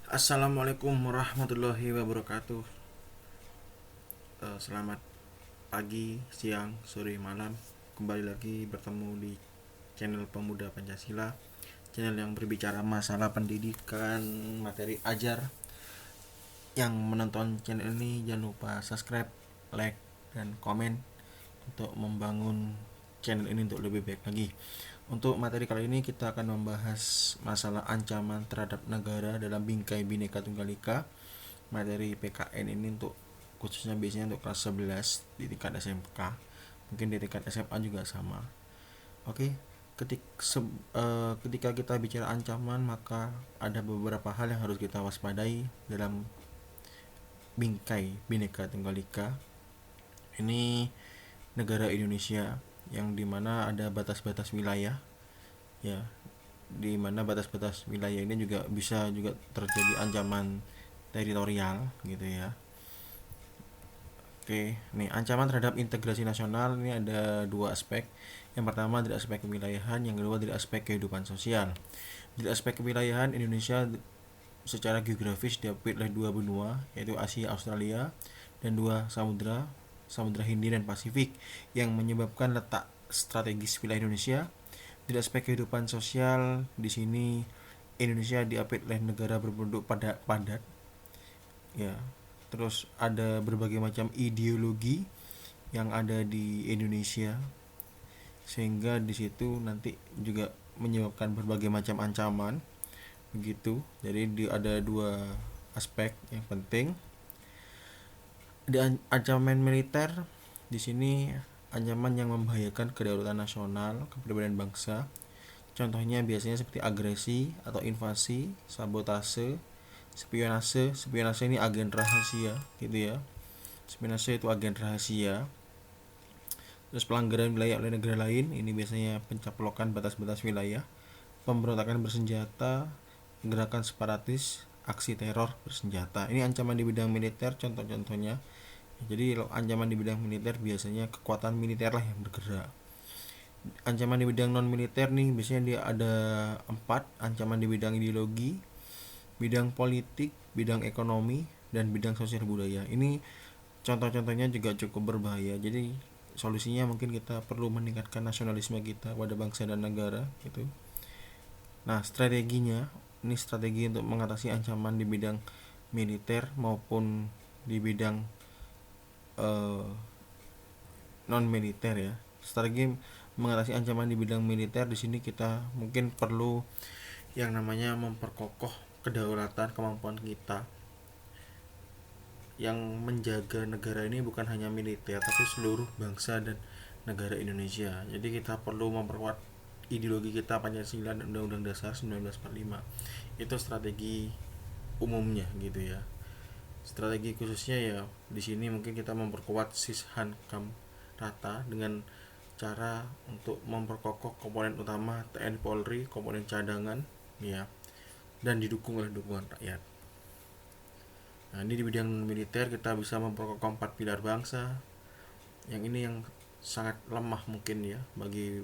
Assalamualaikum warahmatullahi wabarakatuh. Selamat pagi, siang, sore, malam. Kembali lagi bertemu di channel Pemuda Pancasila, channel yang berbicara masalah pendidikan, materi ajar. Yang menonton channel ini jangan lupa subscribe, like, dan komen untuk membangun channel ini untuk lebih baik lagi. Untuk materi kali ini kita akan membahas masalah ancaman terhadap negara dalam bingkai Bhinneka Tunggal Ika. Materi PKN ini untuk khususnya biasanya untuk kelas 11 di tingkat SMK, mungkin di tingkat SMA juga sama. Oke, ketika kita bicara ancaman, maka ada beberapa hal yang harus kita waspadai dalam bingkai Bhinneka Tunggal Ika. Ini negara Indonesia yang dimana ada batas-batas wilayah, ya, di mana batas-batas wilayah ini juga bisa juga terjadi ancaman teritorial gitu ya. Oke, nih ancaman terhadap integrasi nasional ini ada dua aspek. Yang pertama dari aspek kewilayahan, yang kedua dari aspek kehidupan sosial. Dari aspek kewilayahan, Indonesia secara geografis diapit oleh dua benua, yaitu Asia, Australia, dan dua samudra, Samudra Hindia dan Pasifik, yang menyebabkan letak strategis wilayah Indonesia. Dari aspek kehidupan sosial, di sini Indonesia diapit oleh negara berpenduduk padat, ya. Terus ada berbagai macam ideologi yang ada di Indonesia, sehingga di situ nanti juga menyebabkan berbagai macam ancaman begitu. Jadi ada dua aspek yang penting. Di ancaman militer, di sini ancaman yang membahayakan kedaulatan nasional, kepribadian bangsa. Contohnya biasanya seperti agresi atau invasi, sabotase, spionase. Spionase ini agen rahasia gitu ya. Spionase itu agen rahasia. Terus pelanggaran wilayah oleh negara lain, ini biasanya pencaplokan batas-batas wilayah, pemberontakan bersenjata, gerakan separatis, aksi teror bersenjata. Ini ancaman di bidang militer, contoh-contohnya. Jadi ancaman di bidang militer biasanya kekuatan militer lah yang bergerak. Ancaman di bidang non militer nih biasanya dia ada 4. Ancaman di bidang ideologi, bidang politik, bidang ekonomi, dan bidang sosial budaya. Ini contoh-contohnya juga cukup berbahaya. Jadi solusinya mungkin kita perlu meningkatkan nasionalisme kita pada bangsa dan negara gitu. Nah, strateginya, ini strategi untuk mengatasi ancaman di bidang militer maupun di bidang non militer ya. Strategi mengatasi ancaman di bidang militer, di sini kita mungkin perlu yang namanya memperkokoh kedaulatan kemampuan kita. Yang menjaga negara ini bukan hanya militer tapi seluruh bangsa dan negara Indonesia. Jadi kita perlu memperkuat ideologi kita Pancasila dan Undang-Undang Dasar 1945. Itu strategi umumnya gitu ya. Strategi khususnya ya di sini mungkin kita memperkuat Sishankam rata dengan cara untuk memperkokoh komponen utama TNI Polri, komponen cadangan ya, dan didukung oleh dukungan rakyat. Nah, ini di bidang militer kita bisa memperkokoh 4 pilar bangsa. Yang ini yang sangat lemah mungkin ya bagi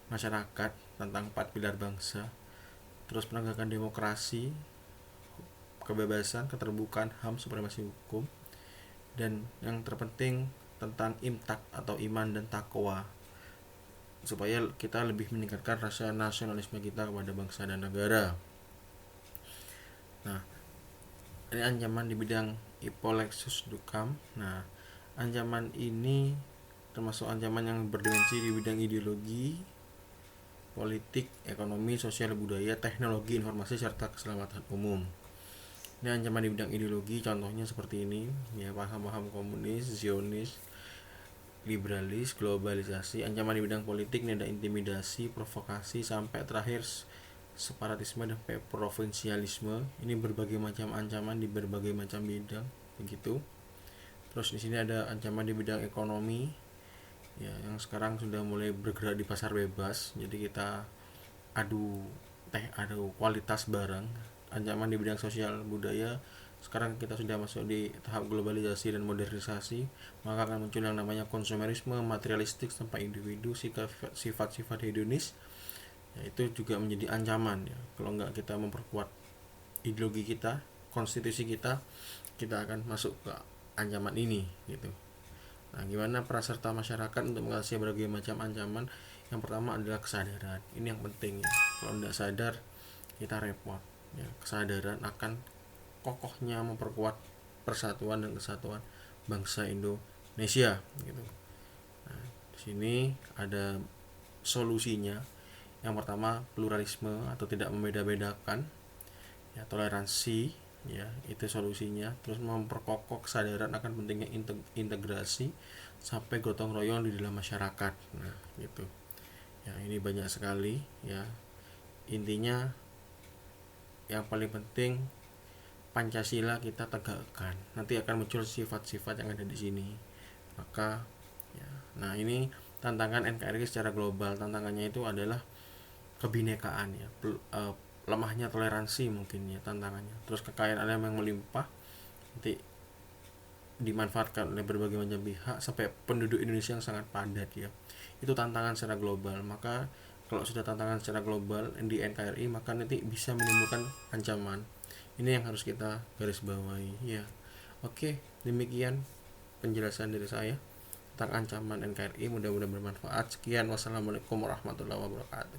masyarakat tentang 4 pilar bangsa. Terus penegakan demokrasi, kebebasan, keterbukaan, HAM, supremasi hukum, dan yang terpenting tentang imtak atau iman dan takwa, supaya kita lebih meningkatkan rasa nasionalisme kita kepada bangsa dan negara. Nah, ini ancaman di bidang Ipolexus Dukam. Nah, ancaman ini termasuk ancaman yang berdimensi di bidang ideologi, politik, ekonomi, sosial, budaya, teknologi, informasi, serta keselamatan umum. Ini ancaman di bidang ideologi, contohnya seperti ini ya, paham-paham komunis, zionis, liberalis, globalisasi. Ancaman di bidang politik ini ada intimidasi, provokasi, sampai terakhir separatisme dan provinsialisme. Ini berbagai macam ancaman di berbagai macam bidang begitu. Terus di sini ada ancaman di bidang ekonomi ya, yang sekarang sudah mulai bergerak di pasar bebas. Jadi kita adu kualitas barang. Ancaman di bidang sosial budaya, sekarang kita sudah masuk di tahap globalisasi dan modernisasi, maka akan muncul yang namanya konsumerisme, materialistik tanpa individu, sifat-sifat hedonis. Ya, itu juga menjadi ancaman ya kalau nggak kita memperkuat ideologi kita konstitusi kita akan masuk ke ancaman ini gitu. Nah, gimana peran serta masyarakat untuk mengatasi berbagai macam ancaman? Yang pertama adalah kesadaran. Ini yang penting ya. Kalau tidak sadar kita repot. Ya, kesadaran akan kokohnya memperkuat persatuan dan kesatuan bangsa Indonesia gitu. Nah, di sini ada solusinya. Yang pertama pluralisme atau tidak membeda-bedakan, ya, toleransi, ya itu solusinya. Terus memperkokoh kesadaran akan pentingnya integrasi sampai gotong royong di dalam masyarakat. Nah gitu ya, ini banyak sekali ya. Intinya yang paling penting Pancasila kita tegakkan, nanti akan muncul sifat-sifat yang ada di sini. Maka ya, nah ini tantangan NKRI secara global. Tantangannya itu adalah kebinekaan ya, lemahnya toleransi mungkin ya tantangannya. Terus kekayaan alam yang melimpah nanti dimanfaatkan oleh berbagai macam pihak sampai penduduk Indonesia yang sangat padat ya. Itu tantangan secara global. Maka kalau sudah tantangan secara global di NKRI, maka nanti bisa menimbulkan ancaman. Ini yang harus kita garis bawahi ya. Oke, demikian penjelasan dari saya tentang ancaman NKRI. Mudah-mudahan bermanfaat. Sekian, wassalamualaikum warahmatullahi wabarakatuh.